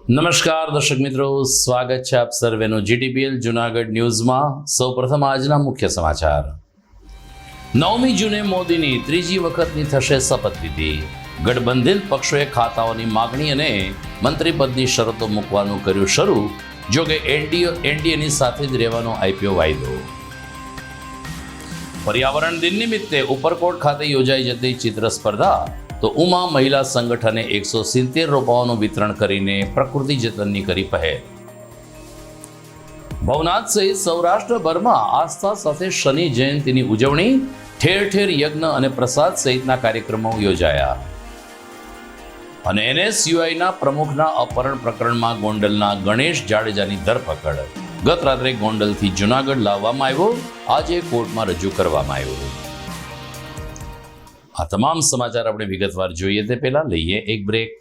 નમસ્કાર દર્શક મિત્રો, સ્વાગત છે આપ સર્વેનું જીટીપીએલ જુનાગઢ ન્યૂઝમાં। સૌપ્રથમ આજના મુખ્ય સમાચાર। 9મી જૂને મોદીની ત્રીજી વખતની થશે શપથવિધિ। ગઠબંધન પક્ષોએ ખાતાઓની માગણી અને મંત્રીપદની શરતો મૂકવાનું કર્યું શરૂ, જોકે એનડીએની સાથે જ રહેવાનો આઈપીઓ વાયદો। પર્યાવરણ દિન નિમિત્તે ઉપરકોટ ખાતે યોજાઈ જતી ચિત્ર સ્પર્ધા, તો ઉમા મહિલા સંગઠને 170 રોપાઓનું વિતરણ કરીને પ્રકૃતિ જતનની કરી પહેલ। ભવનાથ સહિત સૌરાષ્ટ્રભરમાં આસ્થા સાથે શનિ જયંતિની ઉજવણી, ઠેર ઠેર યજ્ઞ અને પ્રસાદ સહિતના કાર્યક્રમો યોજાયા। અને એનએસયુઆઈના પ્રમુખના અપહરણ પ્રકરણમાં ગોંડલના ગણેશ જાડેજાની ધરપકડ। ગત રાત્રે ગોંડલથી જુનાગઢ લાવવામાં આવ્યો, આજે કોર્ટમાં રજૂ કરવામાં આવ્યો। આ તમામ સમાચાર આપણે વિગતવાર જોઈએ તે પહેલા લઈએ એક બ્રેક।